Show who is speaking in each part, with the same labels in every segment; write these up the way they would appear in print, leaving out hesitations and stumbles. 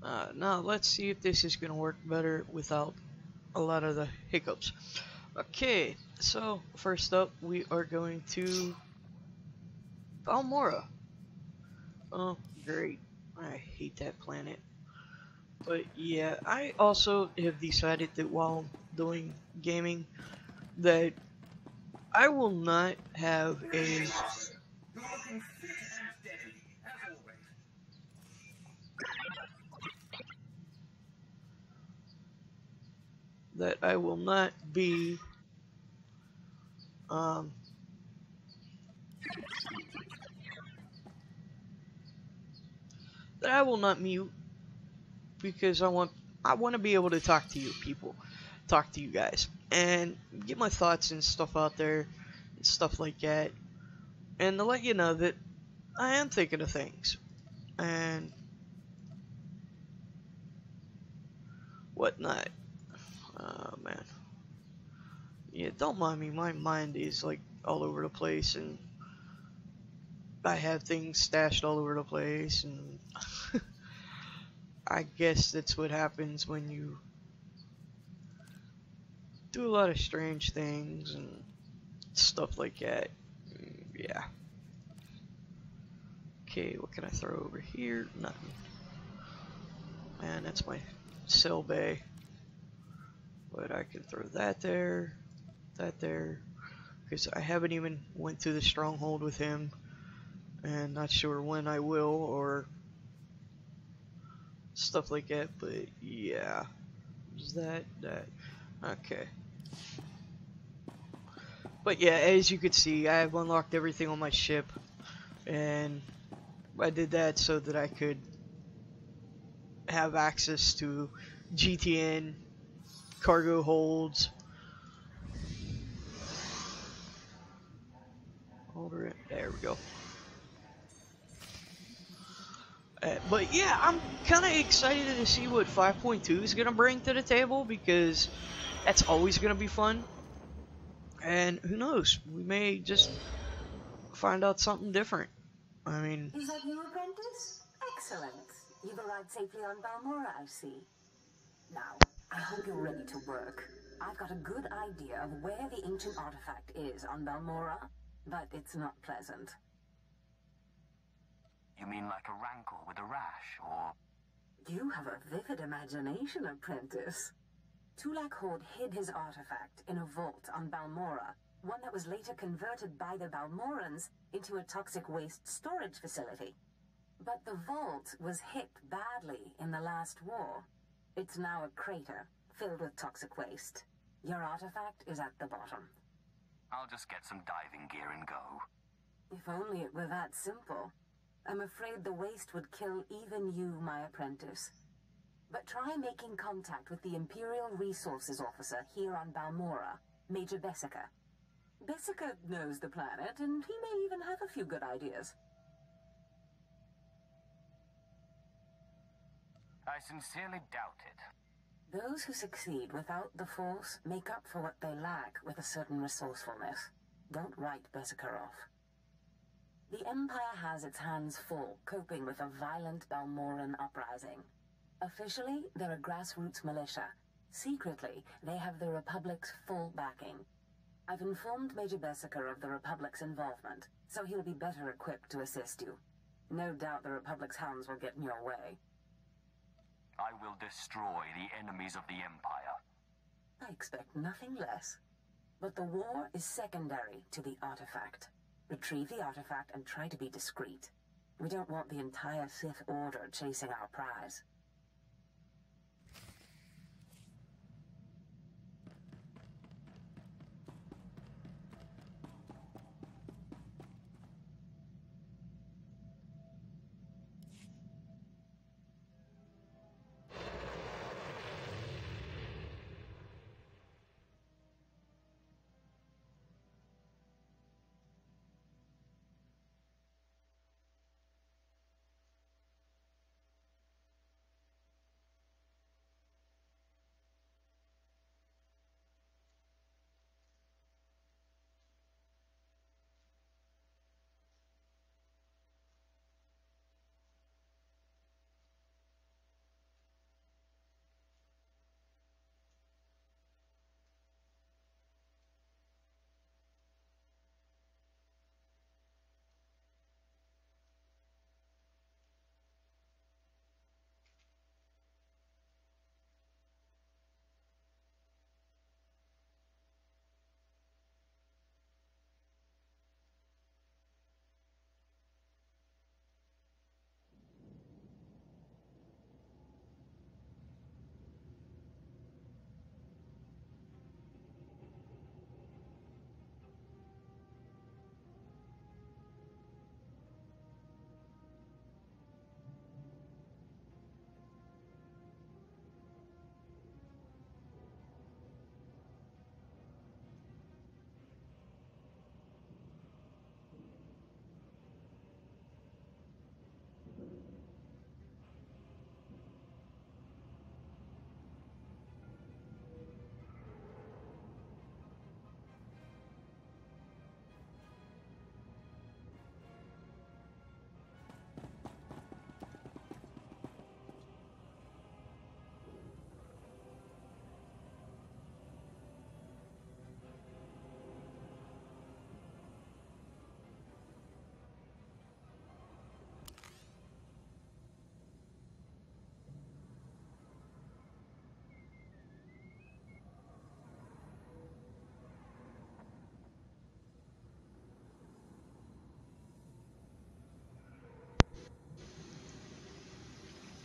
Speaker 1: Now let's see if this is gonna work better without a lot of the hiccups. Okay, so first up we are going to Balmorra. Oh, great. I hate that planet. But yeah, I also have decided that while doing gaming that I will not have a that I will not be um that I will not mute because I want to be able to talk to you people, talk to you guys, and get my thoughts and stuff out there, and stuff like that, and to let you know that I am thinking of things and whatnot. Oh man, yeah, don't mind me. My mind is like all over the place, and I have things stashed all over the place, and I guess that's what happens when you do a lot of strange things and stuff like that. Yeah. Okay, what can I throw over here? Nothing. Man, that's my cell bay. But I can throw that there, because I haven't even went to the stronghold with him, and not sure when I will or stuff like that. But yeah, is that. Okay. But yeah, as you can see, I have unlocked everything on my ship, and I did that so that I could have access to GTN cargo holds. There we go. But yeah, I'm kind of excited to see what 5.2 is gonna bring to the table because that's always gonna be fun. And who knows, we may just find out something different. I mean,
Speaker 2: Is that you, apprentice? Excellent. You've arrived safely on Balmorra, I see. Now, I hope you're ready to work. I've got a good idea of where the ancient artifact is on Balmorra, but it's not pleasant.
Speaker 3: You mean like a rankle with a rash, or...
Speaker 2: You have a vivid imagination, apprentice. Tulak Horde hid his artifact in a vault on Balmorra, one that was later converted by the Balmorrans into a toxic waste storage facility. But the vault was hit badly in the last war. It's now a crater filled with toxic waste. Your artifact is at the bottom.
Speaker 3: I'll just get some diving gear and go.
Speaker 2: If only it were that simple. I'm afraid the waste would kill even you, my apprentice. But try making contact with the Imperial Resources Officer here on Balmorra, Major Bessica. Bessica knows the planet, and he may even have a few good ideas.
Speaker 3: I sincerely doubt it.
Speaker 2: Those who succeed without the Force make up for what they lack with a certain resourcefulness. Don't write Bessica off. The Empire has its hands full coping with a violent Balmorran uprising. Officially, they're a grassroots militia. Secretly, they have the Republic's full backing. I've informed Major Bessica of the Republic's involvement, so he'll be better equipped to assist you. No doubt the Republic's hounds will get in your way.
Speaker 3: I will destroy the enemies of the Empire.
Speaker 2: I expect nothing less. But the war is secondary to the artifact. Retrieve the artifact and try to be discreet. We don't want the entire Sith Order chasing our prize.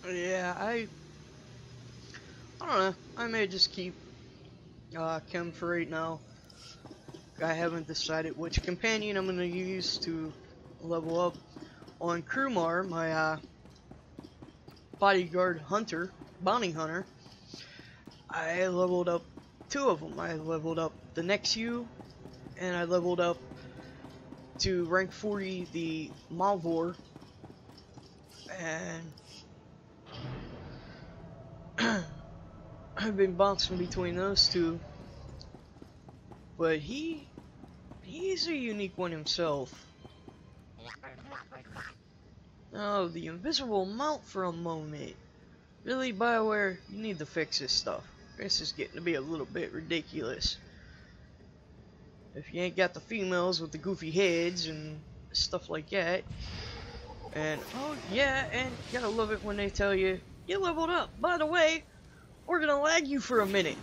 Speaker 1: Yeah, I don't know. I may just keep Chem for right now. I haven't decided which companion I'm gonna use to level up. On Krumar, my bodyguard hunter, bounty hunter, I leveled up 2 of them. I leveled up the Nexu, and I leveled up to rank 40 the Malvor, and I've been bouncing between those 2, but he's a unique one himself. Oh, the invisible mount for a moment. Really, BioWare, you need to fix this stuff. This is getting to be a little bit ridiculous. If you ain't got the females with the goofy heads and stuff like that. And, oh yeah, and you gotta love it when they tell you, you leveled up. By the way, we're gonna lag you for a minute.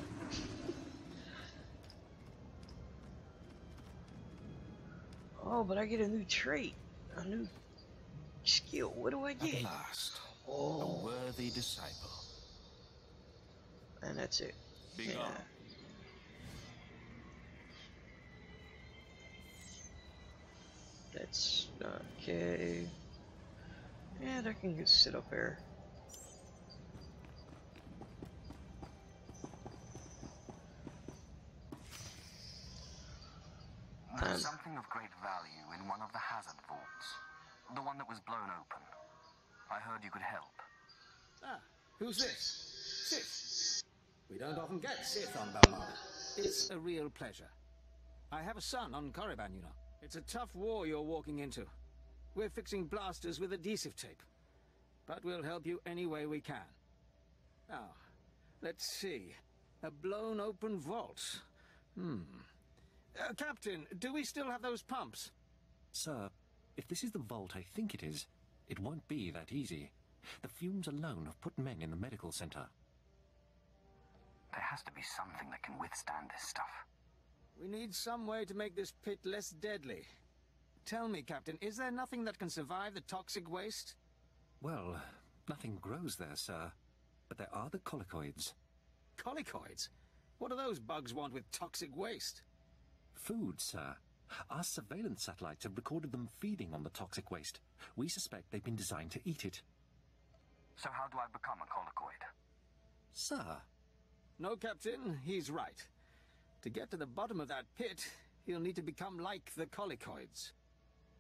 Speaker 1: Oh, but I get a new trait. A new skill. What do I get?
Speaker 4: At last,
Speaker 1: Oh.
Speaker 4: a worthy disciple.
Speaker 1: And that's it.
Speaker 4: Be
Speaker 1: Yeah.
Speaker 4: gone.
Speaker 1: That's okay. And I can just sit up there.
Speaker 3: There's something of great value in one of the hazard vaults. The one that was blown open. I heard you could help.
Speaker 5: Ah, who's this? Sith. We don't often get Sith on Balmorra. It's a real pleasure. I have a son on Korriban, you know. It's a tough war you're walking into. We're fixing blasters with adhesive tape. But we'll help you any way we can. Now, let's see. A blown open vault. Captain, do we still have those pumps?
Speaker 6: Sir, if this is the vault I think it is, it won't be that easy. The fumes alone have put men in the medical center.
Speaker 3: There has to be something that can withstand this stuff.
Speaker 5: We need some way to make this pit less deadly. Tell me, Captain, is there nothing that can survive the toxic waste?
Speaker 6: Well, nothing grows there, sir. But there are the colicoids.
Speaker 5: Colicoids? What do those bugs want with toxic waste?
Speaker 6: Food, sir. Our surveillance satellites have recorded them feeding on the toxic waste. We suspect they've been designed to eat it.
Speaker 3: So how do I become a colicoid?
Speaker 6: Sir?
Speaker 5: No, Captain, he's right. To get to the bottom of that pit, you'll need to become like the colicoids.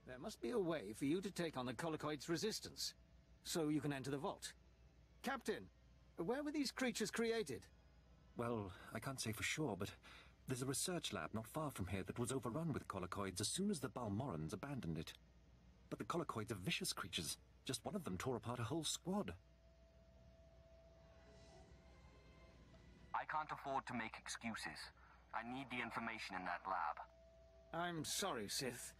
Speaker 5: There must be a way for you to take on the colicoids' resistance, so you can enter the vault. Captain, where were these creatures created?
Speaker 6: Well, I can't say for sure, but there's a research lab not far from here that was overrun with colicoids as soon as the Balmorrans abandoned it. But the colicoids are vicious creatures. Just one of them tore apart a whole squad.
Speaker 3: I can't afford to make excuses. I need the information in that lab.
Speaker 5: I'm sorry, Sith.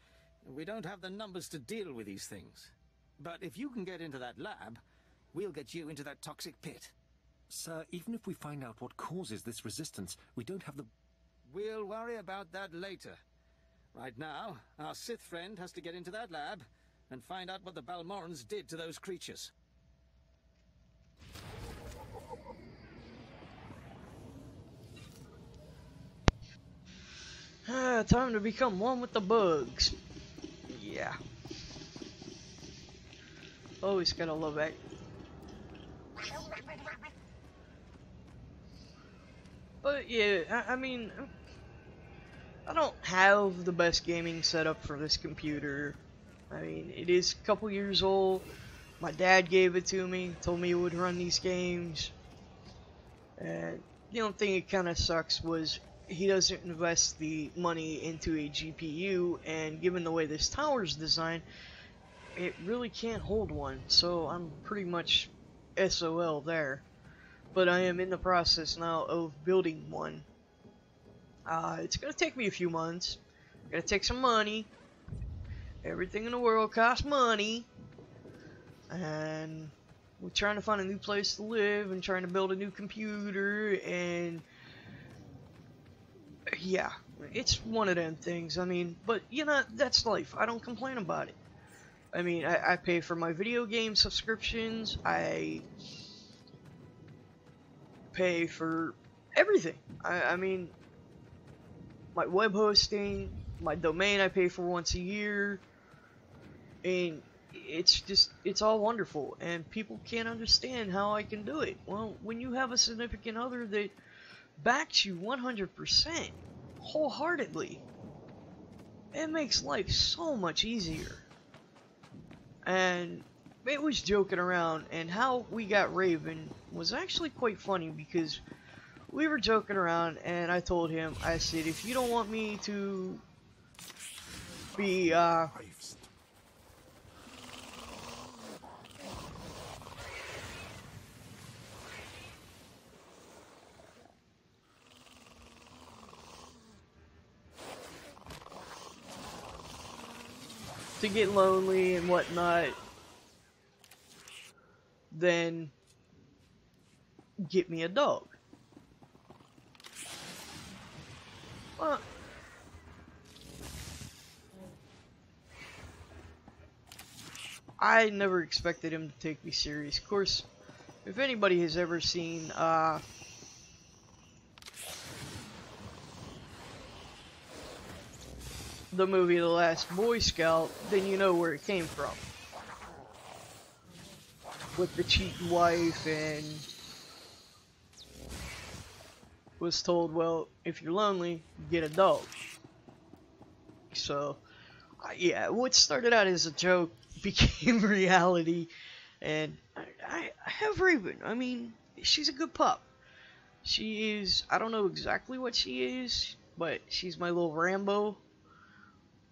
Speaker 5: We don't have the numbers to deal with these things. But if you can get into that lab, we'll get you into that toxic pit.
Speaker 6: Sir, even if we find out what causes this resistance, we don't have the...
Speaker 5: We'll worry about that later. Right now, our Sith friend has to get into that lab and find out what the Balmorrans did to those creatures.
Speaker 1: Time to become one with the bugs. Yeah. Always gotta love that. But yeah, I mean, I don't have the best gaming setup for this computer. I mean, it is a couple years old. My dad gave it to me, told me it would run these games. And the only thing it kind of sucks was he doesn't invest the money into a GPU, and given the way this tower's designed, it really can't hold one. So I'm pretty much SOL there. But I am in the process now of building one. It's gonna take me a few months. Gonna take some money. Everything in the world costs money. And we're trying to find a new place to live and trying to build a new computer, and yeah, it's one of them things. I mean, but you know, that's life. I don't complain about it. I mean, I pay for my video game subscriptions. I pay for everything. I mean, my web hosting, my domain I pay for once a year, and it's all wonderful, and people can't understand how I can do it. Well, when you have a significant other that backs you 100%, wholeheartedly, it makes life so much easier. And it was joking around, and how we got Raven was actually quite funny, because we were joking around, and I told him, I said, if you don't want me to be, to get lonely and whatnot, then get me a dog. Well, I never expected him to take me serious. Of course, if anybody has ever seen the movie The Last Boy Scout, then you know where it came from. With the cheating wife, and was told, well, if you're lonely, get a dog. So, yeah, what started out as a joke became reality, and I have Raven. I mean, she's a good pup. She is, I don't know exactly what she is, but she's my little Rambo.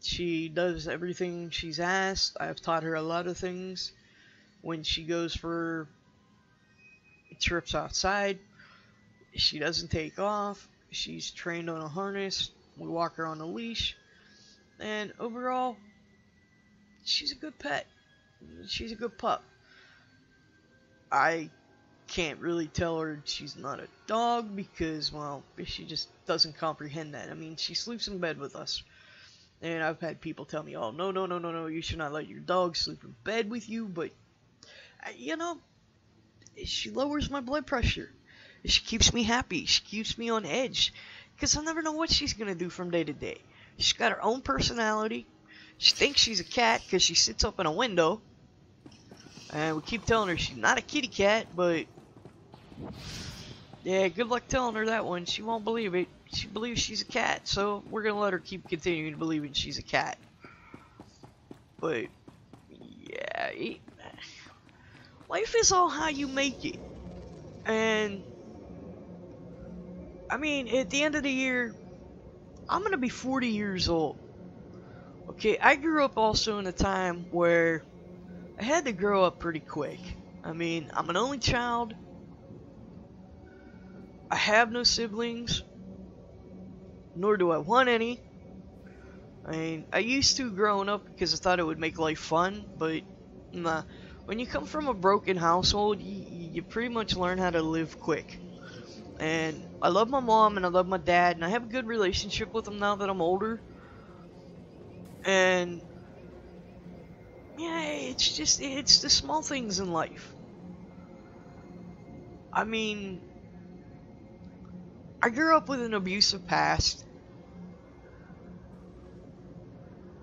Speaker 1: She does everything she's asked. I've taught her a lot of things. When she goes for trips outside, she doesn't take off. She's trained on a harness. We walk her on a leash. And overall, she's a good pet. She's a good pup. I can't really tell her she's not a dog because, well, she just doesn't comprehend that. I mean, she sleeps in bed with us. And I've had people tell me, oh, no, you should not let your dog sleep in bed with you. But, you know, she lowers my blood pressure. She keeps me happy. She keeps me on edge. Because I never know what she's going to do from day to day. She's got her own personality. She thinks she's a cat because she sits up in a window. And we keep telling her she's not a kitty cat, but yeah, good luck telling her that one. She won't believe it. She believes she's a cat, so we're going to let her keep continuing believing she's a cat. But, yeah, life is all how you make it. And, I mean, at the end of the year, I'm going to be 40 years old. Okay, I grew up also in a time where I had to grow up pretty quick. I mean, I'm an only child. I have no siblings. Nor do I want any. I mean, I used to growing up because I thought it would make life fun, but nah. When you come from a broken household, you pretty much learn how to live quick. And I love my mom and I love my dad, and I have a good relationship with them now that I'm older. And yeah, it's the small things in life. I mean, I grew up with an abusive past.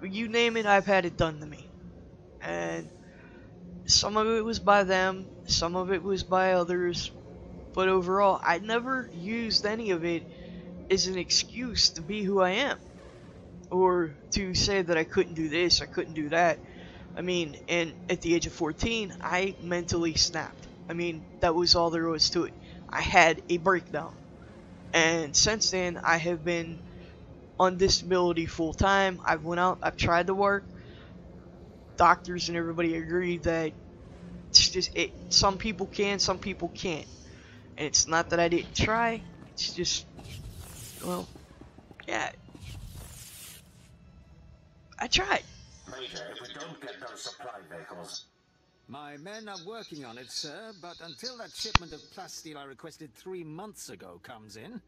Speaker 1: You name it, I've had it done to me. And some of it was by them, some of it was by others. But overall, I never used any of it as an excuse to be who I am. Or to say that I couldn't do this, I couldn't do that. I mean, and at the age of 14, I mentally snapped. I mean, that was all there was to it. I had a breakdown. And since then, I have been on disability full time. I've went out, I've tried to work. Doctors and everybody agree that it's just some people can, some people can't. And it's not that I didn't try, it's just, well, yeah, I tried.
Speaker 5: Major, if we don't get those supply vehicles. My men are working on it, sir, but until that shipment of plasteel I requested 3 months ago comes in...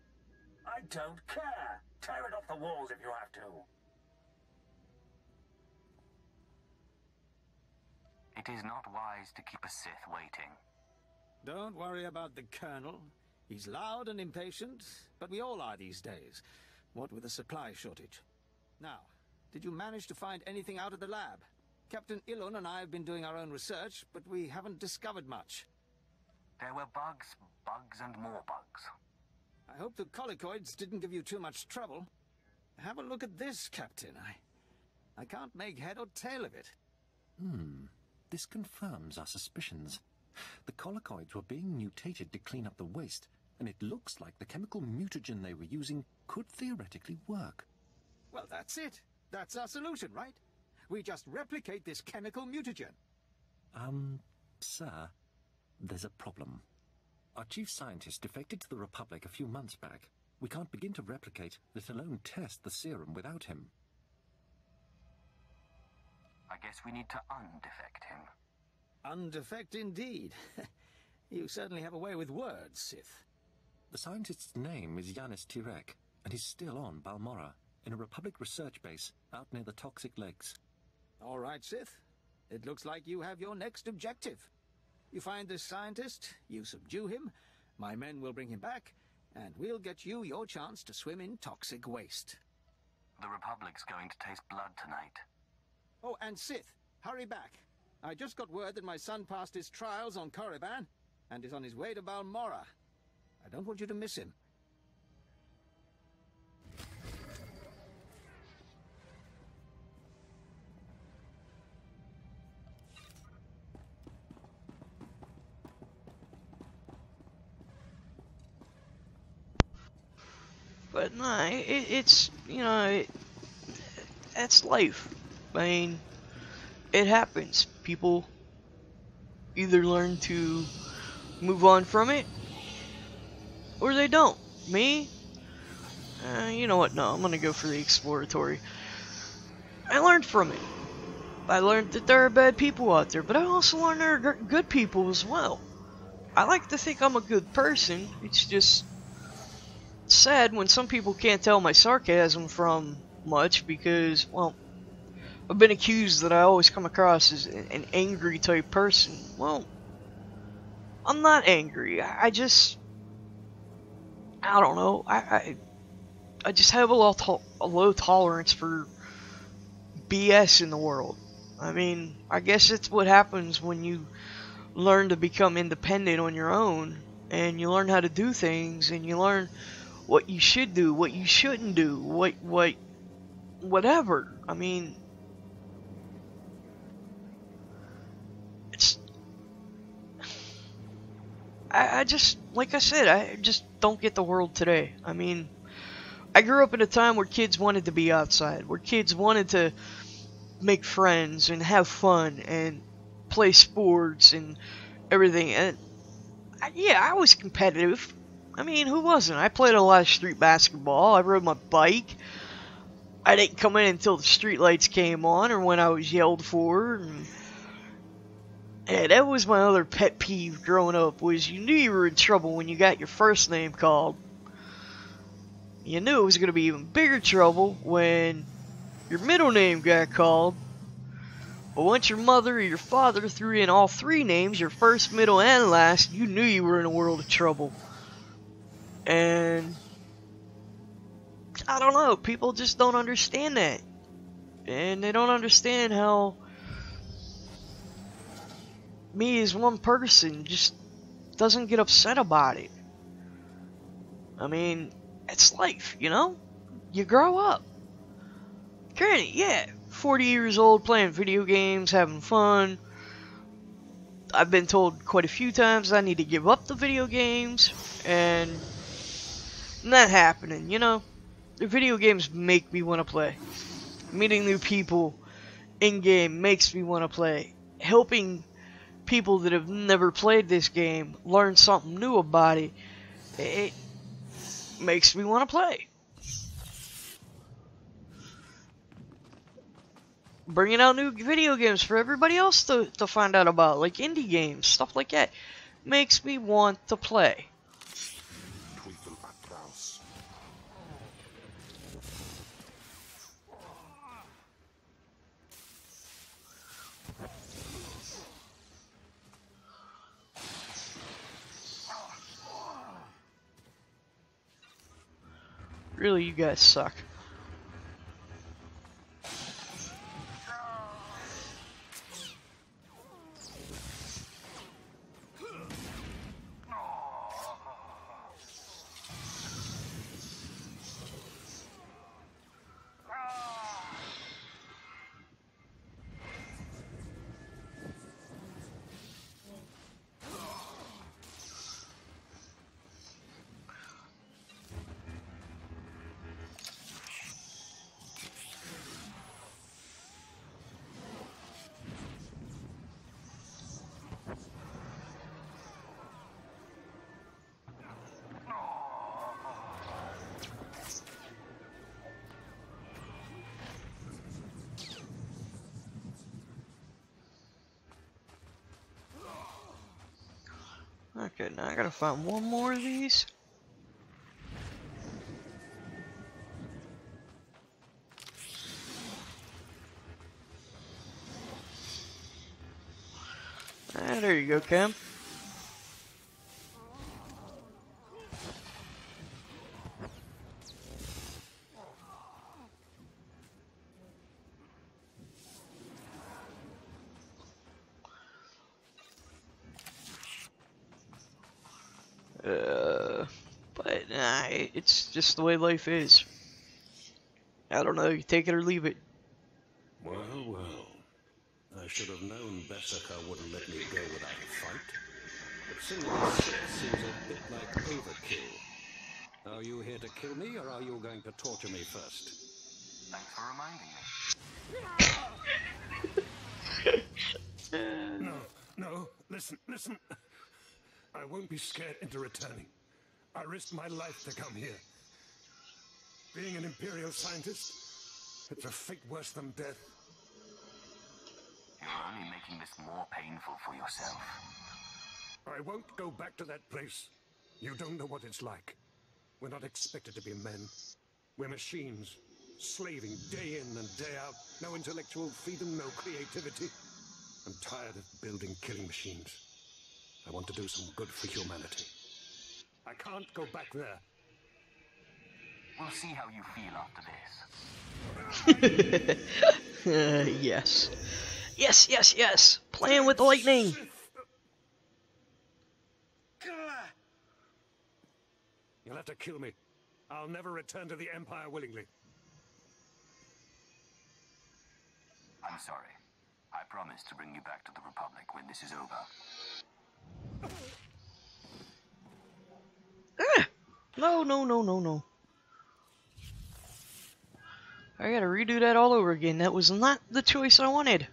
Speaker 5: I don't care. Tear it off the walls if you have to.
Speaker 3: It is not wise to keep a Sith waiting.
Speaker 5: Don't worry about the Colonel. He's loud and impatient, but we all are these days, what with a supply shortage. Now, did you manage to find anything out of the lab? Captain Ilon and I have been doing our own research, but we haven't discovered much.
Speaker 3: There were bugs, bugs and more bugs.
Speaker 5: I hope the colicoids didn't give you too much trouble. Have a look at this, Captain. I can't make head or tail of it.
Speaker 6: This confirms our suspicions. The colicoids were being mutated to clean up the waste, and it looks like the chemical mutagen they were using could theoretically work.
Speaker 5: Well, that's it. That's our solution, right? We just replicate this chemical mutagen.
Speaker 6: Sir, there's a problem. Our chief scientist defected to the Republic a few months back. We can't begin to replicate, let alone test the serum without him.
Speaker 3: I guess we need to undefect him.
Speaker 5: Undefect indeed. You certainly have a way with words, Sith.
Speaker 6: The scientist's name is Yanis Tirek, and he's still on Balmorra, in a Republic research base out near the Toxic Lakes.
Speaker 5: All right, Sith. It looks like you have your next objective. You find this scientist, you subdue him, my men will bring him back, and we'll get you your chance to swim in toxic waste.
Speaker 3: The Republic's going to taste blood tonight.
Speaker 5: Oh, and Sith, hurry back. I just got word that my son passed his trials on Korriban and is on his way to Balmorra. I don't want you to miss him.
Speaker 1: But nah, it's, you know, that's life. I mean, it happens. People either learn to move on from it, or they don't. Me? You know what, no, I'm gonna go for the exploratory. I learned from it. I learned that there are bad people out there, but I also learned there are good people as well. I like to think I'm a good person. It's just sad when some people can't tell my sarcasm from much because, well, I've been accused that I always come across as an angry type person. Well, I'm not angry. I don't know. I just have a low tolerance for BS in the world. I mean, I guess it's what happens when you learn to become independent on your own, and you learn how to do things, and you learn what you should do, what you shouldn't do, whatever. I mean, it's, I just, like I said, I just don't get the world today. I mean, I grew up in a time where kids wanted to be outside, where kids wanted to make friends and have fun and play sports and everything. And yeah, I was competitive. I mean, who wasn't? I played a lot of street basketball. I rode my bike. I didn't come in until the street lights came on or when I was yelled for. And that was my other pet peeve growing up, was you knew you were in trouble when you got your first name called. You knew it was going to be even bigger trouble when your middle name got called. But once your mother or your father threw in all three names, your first, middle, and last, you knew you were in a world of trouble. And I don't know, people just don't understand that. And they don't understand how me as one person just doesn't get upset about it. I mean, it's life, you know? You grow up. Granted, yeah, 40 years old playing video games, having fun. I've been told quite a few times I need to give up the video games, and not happening, you know? The video games make me want to play. Meeting new people in-game makes me want to play. Helping people that have never played this game learn something new about it, it makes me want to play. Bringing out new video games for everybody else to find out about, like indie games, stuff like that, makes me want to play. Really, you guys suck. Okay, now I gotta find one more of these. Ah, there you go, Cam. But nah, it's just the way life is. I don't know, you take it or leave it.
Speaker 4: Well, well. I should have known Bessica wouldn't let me go without a fight. But singing a Sith seems a bit like overkill. Are you here to kill me, or are you going to torture me first?
Speaker 3: Thanks for reminding me.
Speaker 4: No, listen. I won't be scared into returning. I risked my life to come here. Being an Imperial scientist, it's a fate worse than death.
Speaker 3: You're only making this more painful for yourself.
Speaker 4: I won't go back to that place. You don't know what it's like. We're not expected to be men. We're machines, slaving day in and day out. No intellectual freedom, no creativity. I'm tired of building killing machines. I want to do some good for humanity. I can't go back there.
Speaker 3: We'll see how you feel after this.
Speaker 1: Yes. Yes. Playing with lightning.
Speaker 4: You'll have to kill me. I'll never return to the Empire willingly.
Speaker 3: I'm sorry. I promise to bring you back to the Republic when this is over.
Speaker 1: No. I gotta redo that all over again. That was not the choice I wanted.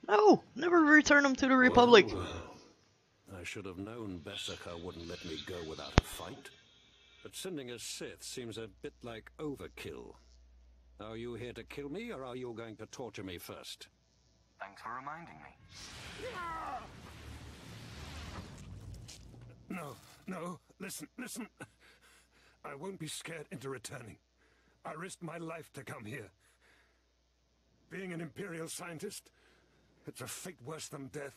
Speaker 1: No, never return them to the Republic.
Speaker 4: Well. I should have known Bessica wouldn't let me go without a fight. But sending a Sith seems a bit like overkill. Are you here to kill me, or are you going to torture me first?
Speaker 3: Thanks for reminding me.
Speaker 4: No, listen. I won't be scared into returning. I risked my life to come here. Being an Imperial scientist, it's a fate worse than death.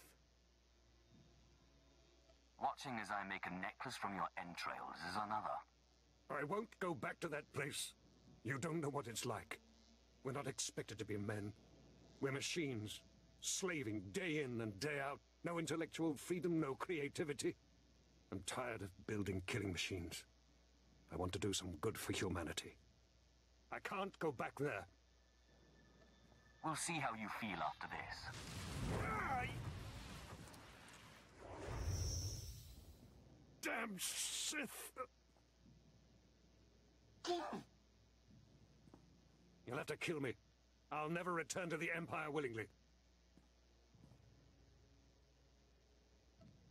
Speaker 3: Watching as I make a necklace from your entrails is another.
Speaker 4: I won't go back to that place. You don't know what it's like. We're not expected to be men. We're machines, slaving day in and day out. No intellectual freedom, no creativity. I'm tired of building killing machines. I want to do some good for humanity. I can't go back there.
Speaker 3: We'll see how you feel after this.
Speaker 4: Damn Sith! You'll have to kill me. I'll never return to the Empire willingly.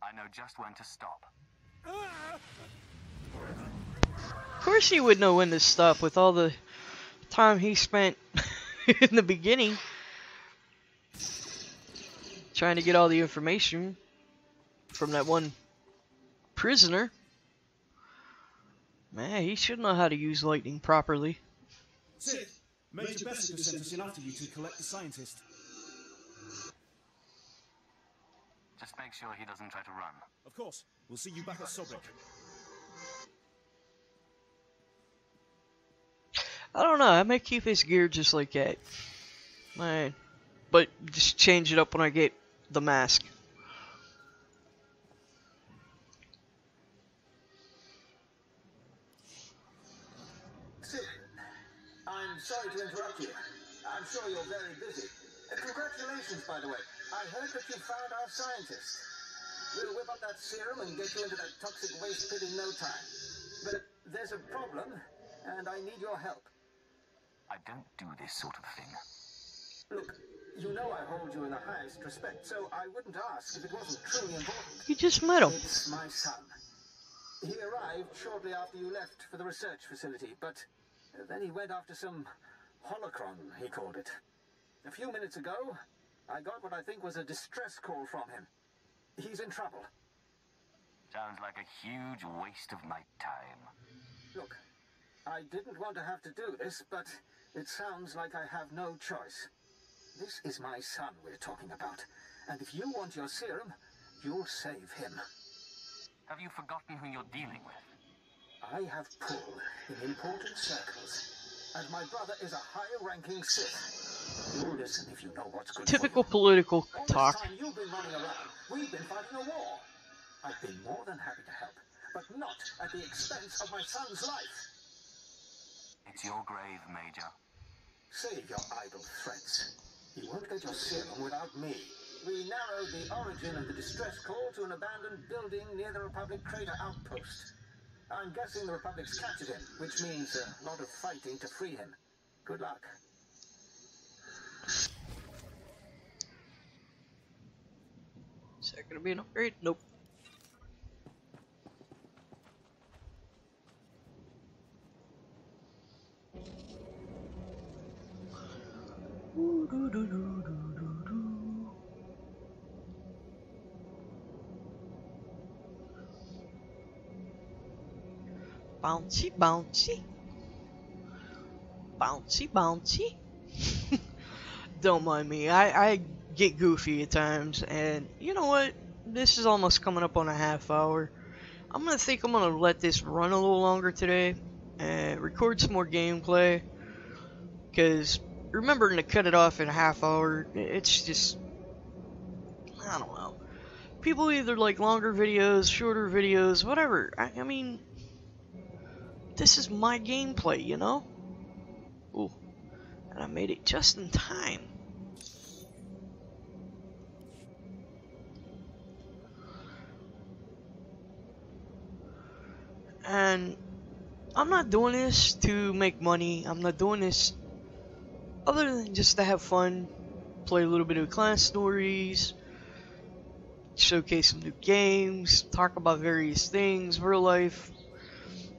Speaker 3: I know just when to stop.
Speaker 1: Of course he would know when to stop with all the time he spent in the beginning trying to get all the information from that one prisoner. Man, he should know how to use lightning properly.
Speaker 7: Sid, Major Bessica sent us in after you to collect the scientist.
Speaker 3: Just make sure he doesn't try to run.
Speaker 7: Of course. We'll see you back at Sobek.
Speaker 1: I don't know, I may keep his gear just like that. Man. But just change it up when I get the mask.
Speaker 5: Sid, I'm sorry to interrupt you. I'm sure you're very busy. Congratulations, by the way. I heard that you found our scientist. We'll whip up that serum and get you into that toxic waste pit in no time. But there's a problem, and I need your help.
Speaker 3: I don't do this sort of thing.
Speaker 5: Look, you know I hold you in the highest respect, so I wouldn't ask if it wasn't truly important.
Speaker 1: You just met him.
Speaker 5: It's my son. He arrived shortly after you left for the research facility, but then he went after some holocron, he called it. A few minutes ago, I got what I think was a distress call from him. He's in trouble.
Speaker 3: Sounds like a huge waste of my time.
Speaker 5: Look, I didn't want to have to do this, but it sounds like I have no choice. This is my son we're talking about, and if you want your serum, you'll save him.
Speaker 3: Have you forgotten who you're dealing with?
Speaker 5: I have pull in important circles, and my brother is a high-ranking Sith. You'll listen if you know what's good
Speaker 1: Typical
Speaker 5: for you.
Speaker 1: political
Speaker 5: All
Speaker 1: talk.
Speaker 5: this time you've been running around, we've been fighting a war. I've been more than happy to help, but not at the expense of my son's life.
Speaker 3: It's your grave, Major.
Speaker 5: Save your idle threats. You won't get your serum without me. We narrowed the origin of the distress call to an abandoned building near the Republic Crater outpost. I'm guessing the Republic's captured him, which means a lot of fighting to free him. Good luck.
Speaker 1: Is that gonna be an upgrade? Nope. Bouncy, bouncy. Bouncy, bouncy. Don't mind me. I get goofy at times, and you know what? This is almost coming up on a half hour. I'm gonna let this run a little longer today and record some more gameplay. Because remembering to cut it off in a half hour, it's just, I don't know. People either like longer videos, shorter videos, whatever. I mean, this is my gameplay, you know? Ooh, and I made it just in time. And I'm not doing this to make money. I'm not doing this other than just to have fun, play a little bit of class stories, showcase some new games, talk about various things, real life.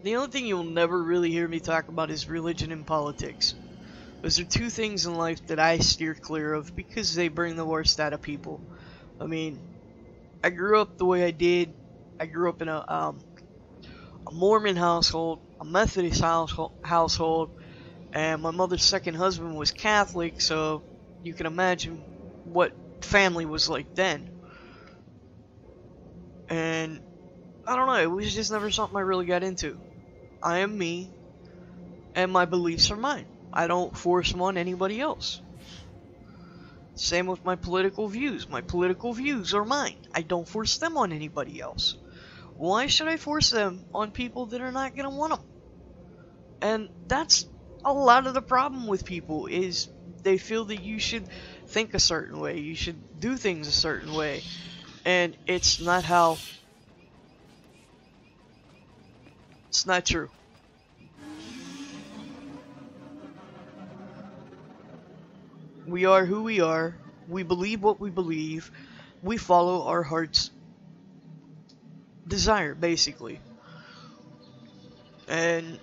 Speaker 1: The only thing you'll never really hear me talk about is religion and politics. Those are two things in life that I steer clear of because they bring the worst out of people. I mean, I grew up the way I did. I grew up in a Mormon household, a Methodist household, and my mother's second husband was Catholic, so you can imagine what family was like then. And I don't know, it was just never something I really got into. I am me, and my beliefs are mine. I don't force them on anybody else. Same with my political views. My political views are mine. I don't force them on anybody else. Why should I force them on people that are not going to want them? And that's a lot of the problem with people, is they feel that you should think a certain way, you should do things a certain way, and it's not how. It's not true. We are who we are, we believe what we believe, we follow our heart's desire, basically. And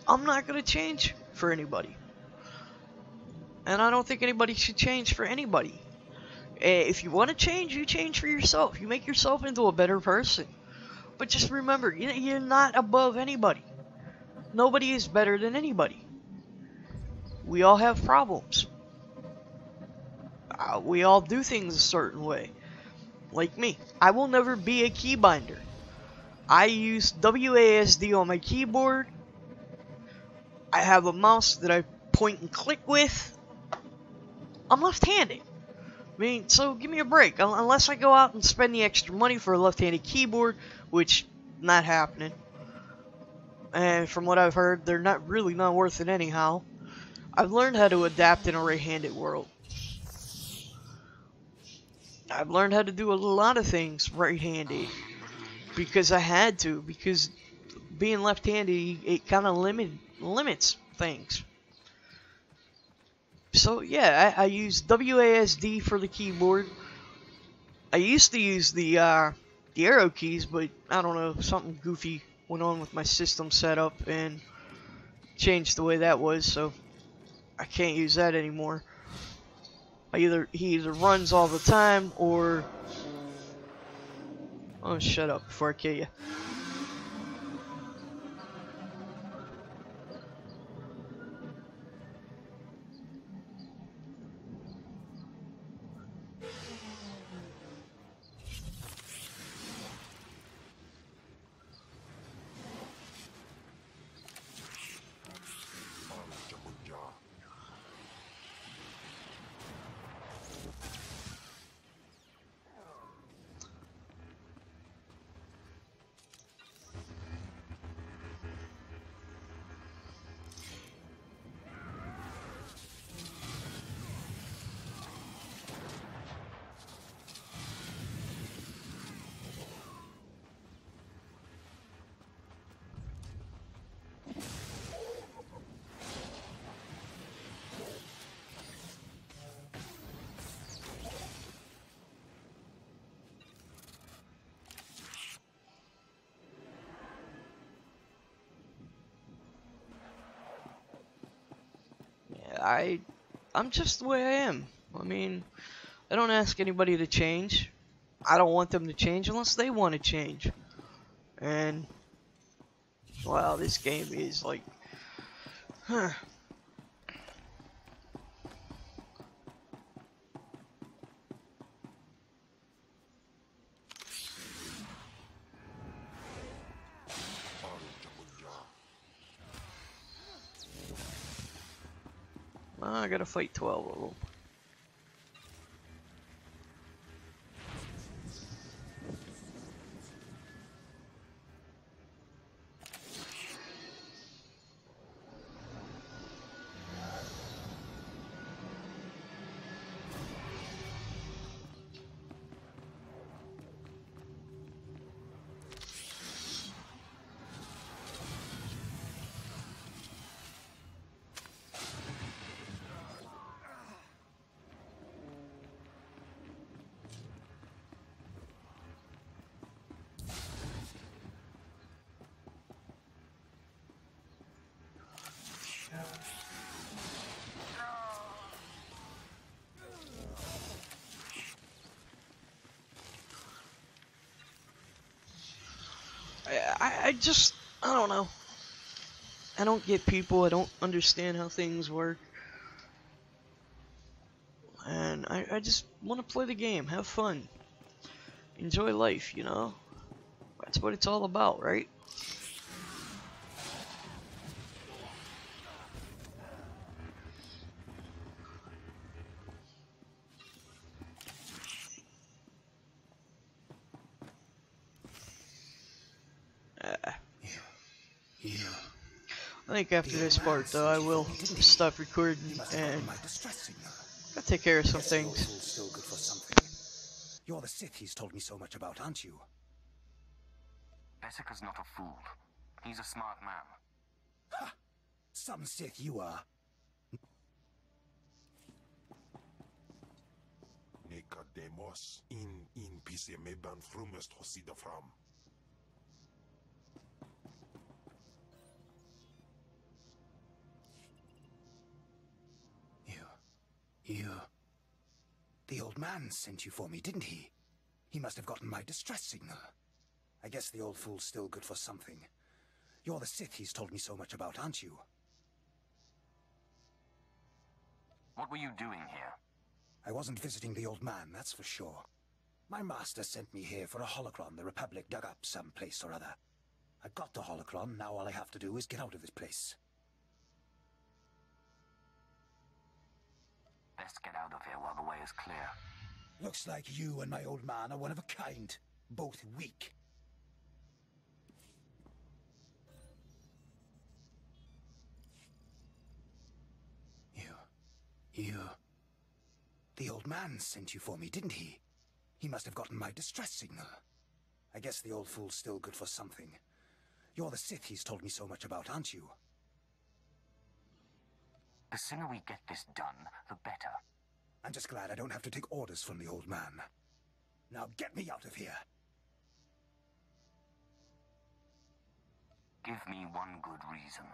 Speaker 1: I'm not going to change for anybody. And I don't think anybody should change for anybody. If you want to change, you change for yourself. You make yourself into a better person. But just remember, you're not above anybody. Nobody is better than anybody. We all have problems. We all do things a certain way. Like me, I will never be a keybinder. I use WASD on my keyboard. I have a mouse that I point and click with. I'm left-handed. I mean, so give me a break. Unless I go out and spend the extra money for a left-handed keyboard, which not happening. And from what I've heard, they're not worth it anyhow. I've learned how to adapt in a right-handed world. I've learned how to do a lot of things right-handed because I had to. Because being left-handed, it kind of limits things. So yeah, I use WASD for the keyboard. I used to use the arrow keys, but I don't know, something goofy went on with my system setup and changed the way that was, so I can't use that anymore. He either runs all the time or... Oh, shut up before I kill you. I'm just the way I am. I mean, I don't ask anybody to change. I don't want them to change unless they want to change. And, wow, this game is like, huh. I gotta fight 12 of them. I don't know. I don't get people. I don't understand how things work. And I just want to play the game, have fun, enjoy life, you know? That's what it's all about, right? I think after this part, though, I will stop recording and I'll take care of some things.
Speaker 5: Still good for something. You're the Sith he's told me so much about, aren't you?
Speaker 3: Bessica's not a fool. He's a smart man.
Speaker 5: Ha! Some Sith you are.
Speaker 8: Nicodemus in pise me ban frumest hosida fram.
Speaker 5: You... The old man sent you for me, didn't he? He must have gotten my distress signal. I guess the old fool's still good for something. You're the Sith he's told me so much about, aren't you?
Speaker 3: What were you doing here?
Speaker 5: I wasn't visiting the old man, that's for sure. My master sent me here for a holocron the Republic dug up someplace or other. I got the holocron, now all I have to do is get out of this place.
Speaker 3: Best get out of here while the way is clear.
Speaker 9: Looks like you and my old man are one of a kind. Both weak. You... The old man sent you for me, didn't he? He must have gotten my distress signal. I guess the old fool's still good for something. You're the Sith he's told me so much about, aren't you?
Speaker 3: The sooner we get this done, the better.
Speaker 9: I'm just glad I don't have to take orders from the old man. Now get me out of here.
Speaker 3: Give me one good reason.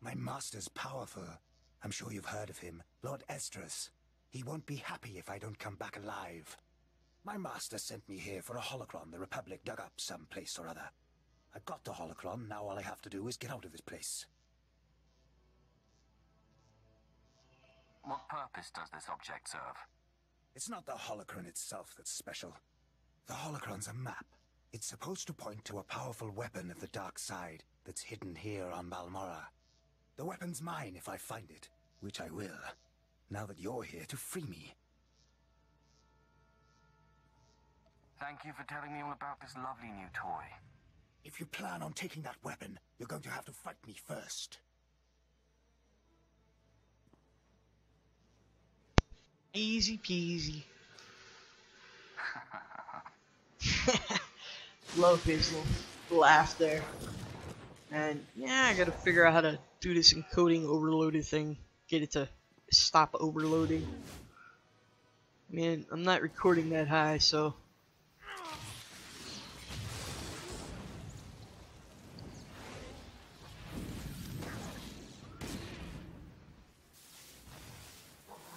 Speaker 9: My master's powerful. I'm sure you've heard of him, Lord Esdras. He won't be happy if I don't come back alive. My master sent me here for a holocron the Republic dug up someplace or other. I've got the holocron, now all I have to do is get out of this place.
Speaker 3: What purpose does this object serve?
Speaker 9: It's not the holocron itself that's special. The holocron's a map. It's supposed to point to a powerful weapon of the dark side that's hidden here on Balmorra. The weapon's mine if I find it, which I will, now that you're here to free me.
Speaker 3: Thank you for telling me all about this lovely new toy.
Speaker 9: If you plan on taking that weapon, you're going to have to fight me first.
Speaker 1: Easy peasy. Love his little laugh there. And yeah, I gotta figure out how to do this encoding overloaded thing. Get it to stop overloading. Man, I'm not recording that high, so.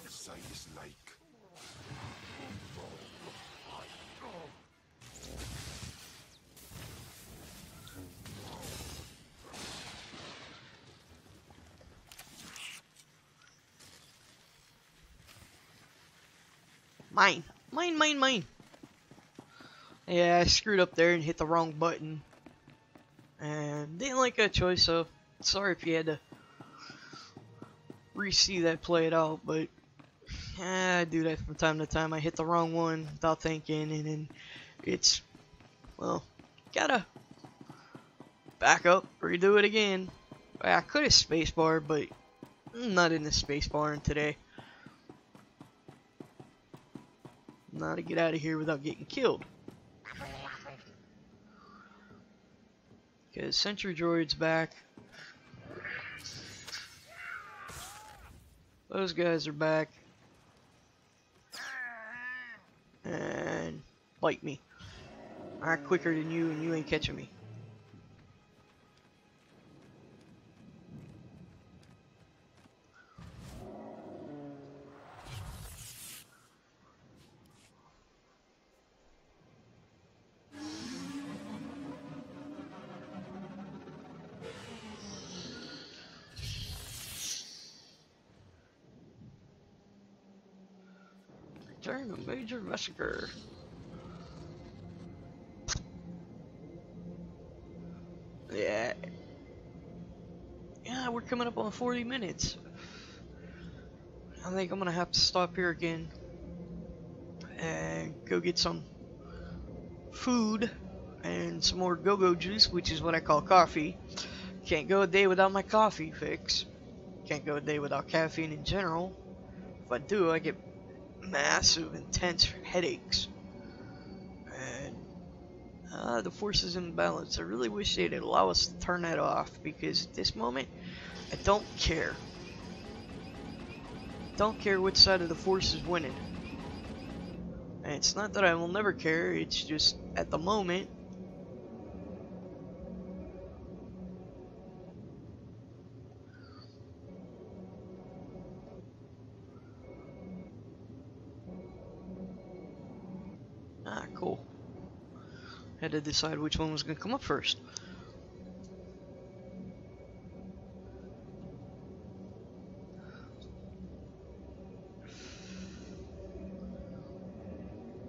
Speaker 8: Sight is like.
Speaker 1: Mine. Mine. Yeah, I screwed up there and hit the wrong button. And didn't like that choice, so sorry if you had to re-see that play it out, but I do that from time to time. I hit the wrong one without thinking, and then it's, well, gotta back up, redo it again. I could have spacebar, but I'm not in the spacebar today. Now to get out of here without getting killed. Because Sentry Droid's back. Those guys are back. And bite me. I'm quicker than you and you ain't catching me. During a major massacre. Yeah, we're coming up on 40 minutes. I think I'm gonna have to stop here again and go get some food and some more go-go juice, which is what I call coffee. Can't go a day without my coffee fix. Can't go a day without caffeine in general. If I do, I get massive, intense headaches. And the force is in balance. I really wish they'd allow us to turn that off, because at this moment, I don't care. Don't care which side of the force is winning. And it's not that I will never care, it's just at the moment. Ah, cool. Had to decide which one was going to come up first.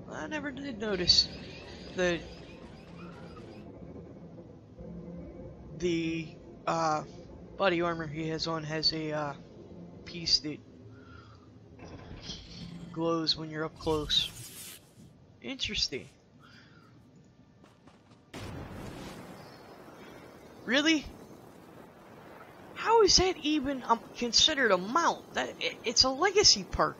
Speaker 1: I never did notice that the body armor he has on has a piece that glows when you're up close. Interesting. Really? How is that even considered a mount? It's a legacy park.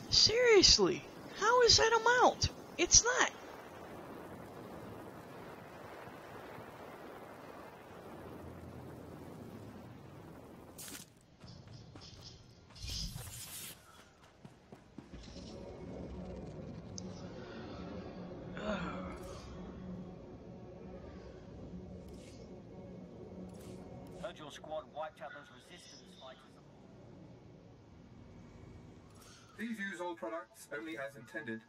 Speaker 1: Seriously, how is that a mount? It's not.
Speaker 10: Heard your squad wiped out those resistance fighters.
Speaker 11: Please use all products only as intended.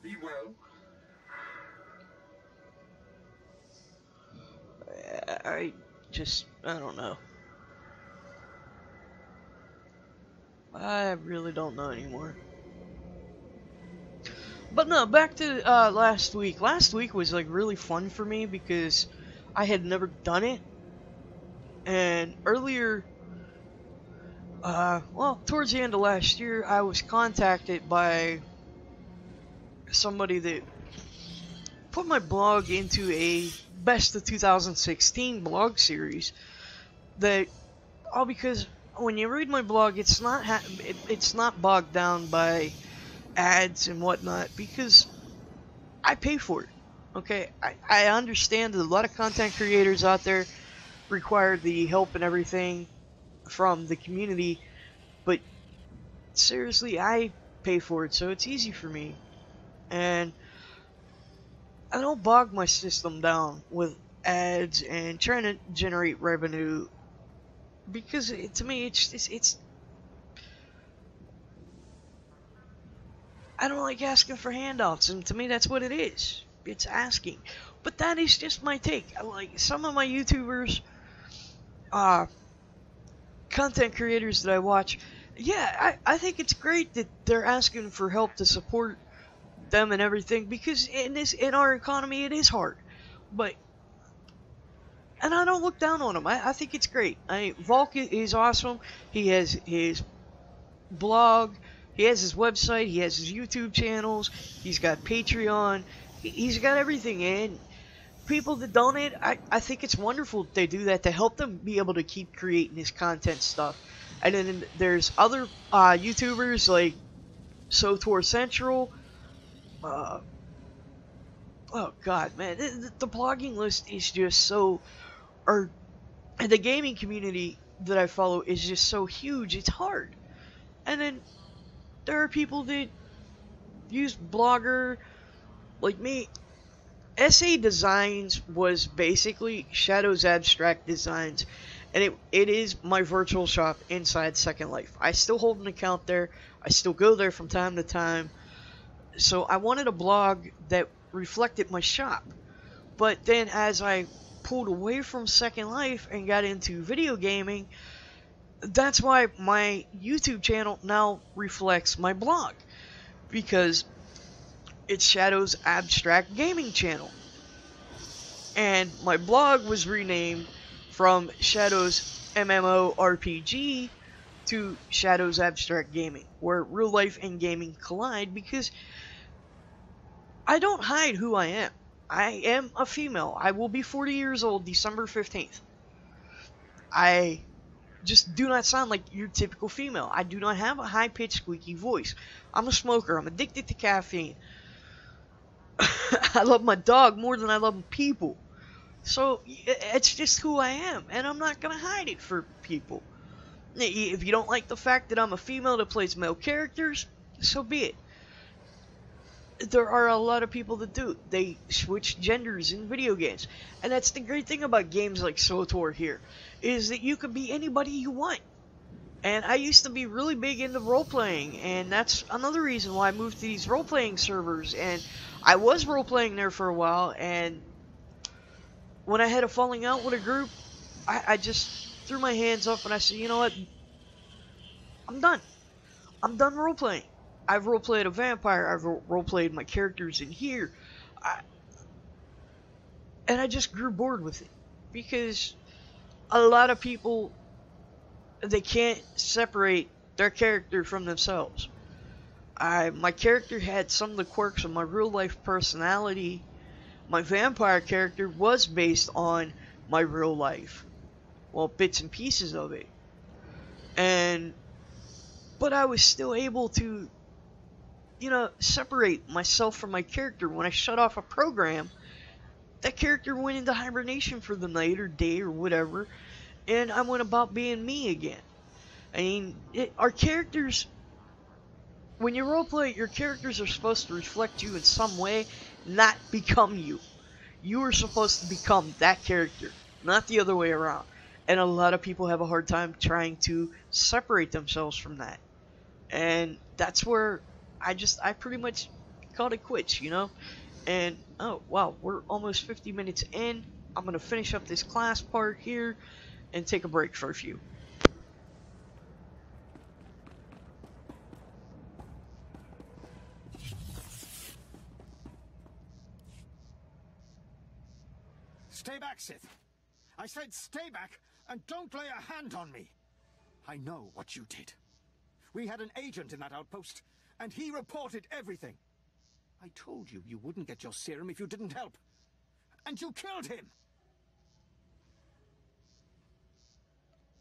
Speaker 11: Be well.
Speaker 1: I don't know. I really don't know anymore. But no, back to last week. Last week was like really fun for me because I had never done it. And earlier, well, towards the end of last year, I was contacted by somebody that put my blog into a Best of 2016 blog series. That all because when you read my blog, it's not it's not bogged down by ads and whatnot because I pay for it. Okay, I understand that a lot of content creators out there require the help and everything from the community, but seriously, I pay for it, so it's easy for me. And I don't bog my system down with ads and trying to generate revenue because to me it's I don't like asking for handouts, and to me that's what it is. It's asking. But that is just my take. Like some of my YouTubers, content creators that I watch, yeah, I think it's great that they're asking for help to support them and everything because in our economy it is hard. But and I don't look down on them. I think it's great. Volk is awesome. He has his blog, he has his website, he has his YouTube channels, he's got Patreon, he's got everything. And people that donate, I think it's wonderful that they do that to help them be able to keep creating his content stuff. And then there's other YouTubers like SWTOR Central. Oh god, man, the blogging list is just so, or the gaming community that I follow is just so huge, it's hard. And then there are people that use Blogger, like me. SA Designs was basically Shadow's Abstract Designs, and it is my virtual shop inside Second Life. I still hold an account there, I still go there from time to time, so I wanted a blog that reflected my shop. But then as I pulled away from Second Life and got into video gaming, that's why my YouTube channel now reflects my blog, because it's Shadow's Abstract Gaming channel. And my blog was renamed from Shadow's MMORPG to Shadow's Abstract Gaming, where real life and gaming collide, because I don't hide who I am. I am a female. I will be 40 years old December 15th. I just do not sound like your typical female. I do not have a high-pitched squeaky voice. I'm a smoker. I'm addicted to caffeine. I love my dog more than I love people. So it's just who I am, and I'm not gonna hide it for people. If you don't like the fact that I'm a female that plays male characters, so be it. There are a lot of people that do. They switch genders in video games, and that's the great thing about games like SWTOR here, is that you can be anybody you want. And I used to be really big into role-playing, and that's another reason why I moved to these role-playing servers. And I was role-playing there for a while, and when I had a falling out with a group, I just threw my hands up and I said, you know what, I'm done. I'm done role-playing. I've role-played a vampire, I've role-played my characters in here. And I just grew bored with it because a lot of people, they can't separate their character from themselves. My character had some of the quirks of my real life personality. My vampire character was based on my real life. Well, bits and pieces of it. But I was still able to, separate myself from my character. When I shut off a program, that character went into hibernation for the night or day or whatever, and I went about being me again. I mean, our characters, when you roleplay, your characters are supposed to reflect you in some way, not become you. You are supposed to become that character, not the other way around. And a lot of people have a hard time trying to separate themselves from that. And that's where I pretty much called it quits, And, oh, wow, we're almost 50 minutes in. I'm going to finish up this class part here and take a break for a few.
Speaker 5: Stay back, Sith. I said stay back and don't lay a hand on me. I know what you did. We had an agent in that outpost, and he reported everything. I told you you wouldn't get your serum if you didn't help. And you killed him!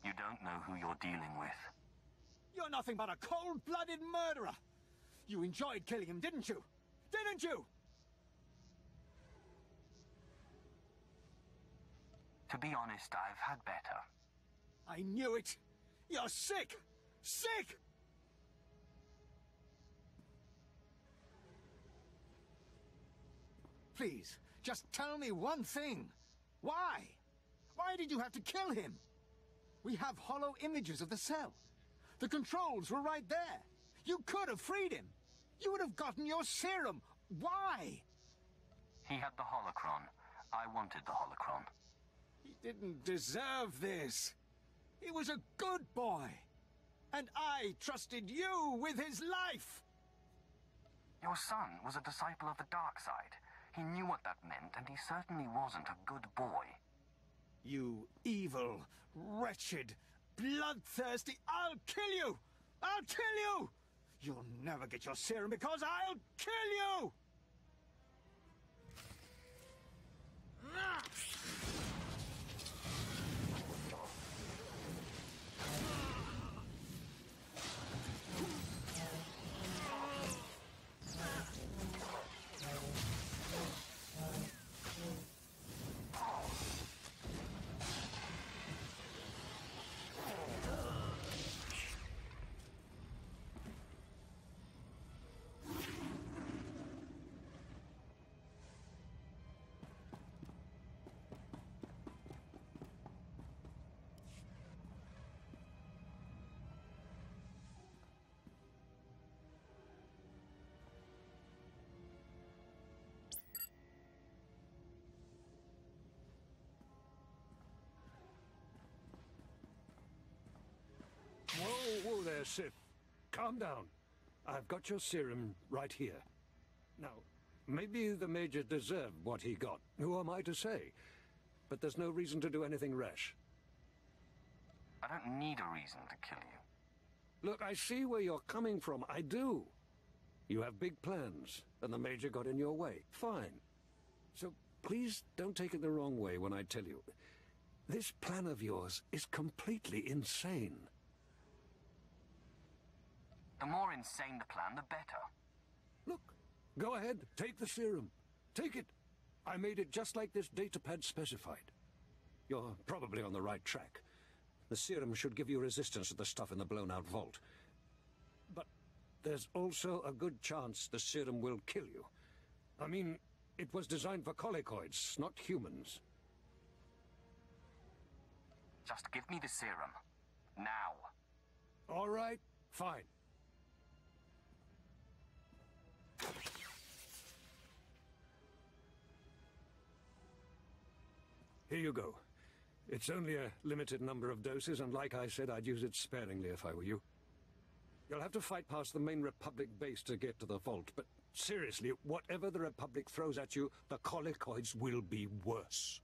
Speaker 3: You don't know who you're dealing with.
Speaker 5: You're nothing but a cold-blooded murderer! You enjoyed killing him, didn't you? Didn't you?
Speaker 3: To be honest, I've had better.
Speaker 5: I knew it! You're sick! Sick! Please, just tell me one thing. Why? Why did you have to kill him? We have hollow images of the cell. The controls were right there. You could have freed him. You would have gotten your serum. Why?
Speaker 3: He had the holocron. I wanted the holocron.
Speaker 5: He didn't deserve this. He was a good boy. And I trusted you with his life.
Speaker 3: Your son was a disciple of the dark side. He knew what that meant, and he certainly wasn't a good boy.
Speaker 5: You evil, wretched, bloodthirsty... I'll kill you! I'll kill you! You'll never get your serum because I'll kill you!
Speaker 4: Whoa there, Sith. Calm down. I've got your serum right here. Now, maybe the Major deserved what he got. Who am I to say? But there's no reason to do anything rash.
Speaker 3: I don't need a reason to kill you.
Speaker 4: Look, I see where you're coming from. I do. You have big plans, and the Major got in your way. Fine. So please don't take it the wrong way when I tell you. This plan of yours is completely insane.
Speaker 3: The more insane the plan, the better.
Speaker 4: Look, go ahead, take the serum. Take it. I made it just like this datapad specified. You're probably on the right track. The serum should give you resistance to the stuff in the blown-out vault. But there's also a good chance the serum will kill you. I mean, it was designed for colicoids, not humans.
Speaker 3: Just give me the serum. Now.
Speaker 4: All right, fine. Here you go. It's only a limited number of doses, and like I said, I'd use it sparingly if I were you. You'll have to fight past the main Republic base to get to the vault, but Seriously, whatever the Republic throws at you, the Colicoids will be worse.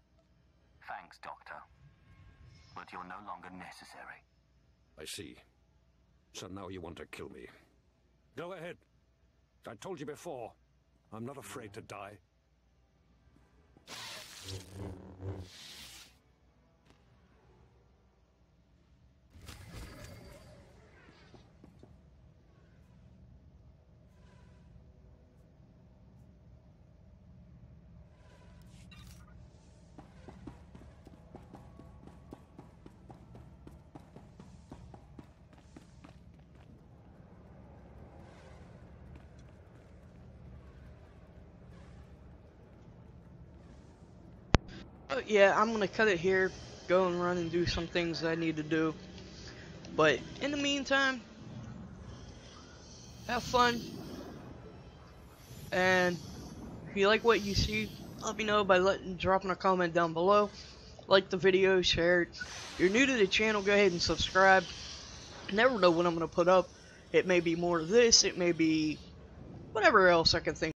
Speaker 3: Thanks, Doctor. But you're no longer necessary.
Speaker 4: I see. So now you want to kill me. Go ahead. I told you before, I'm not afraid to die.
Speaker 1: Yeah, I'm gonna cut it here, go and run and do some things that I need to do. But in the meantime, have fun. And if you like what you see, let me know by dropping a comment down below. Like the video, share it. If you're new to the channel, go ahead and subscribe. You never know what I'm gonna put up. It may be more of this, it may be whatever else I can think.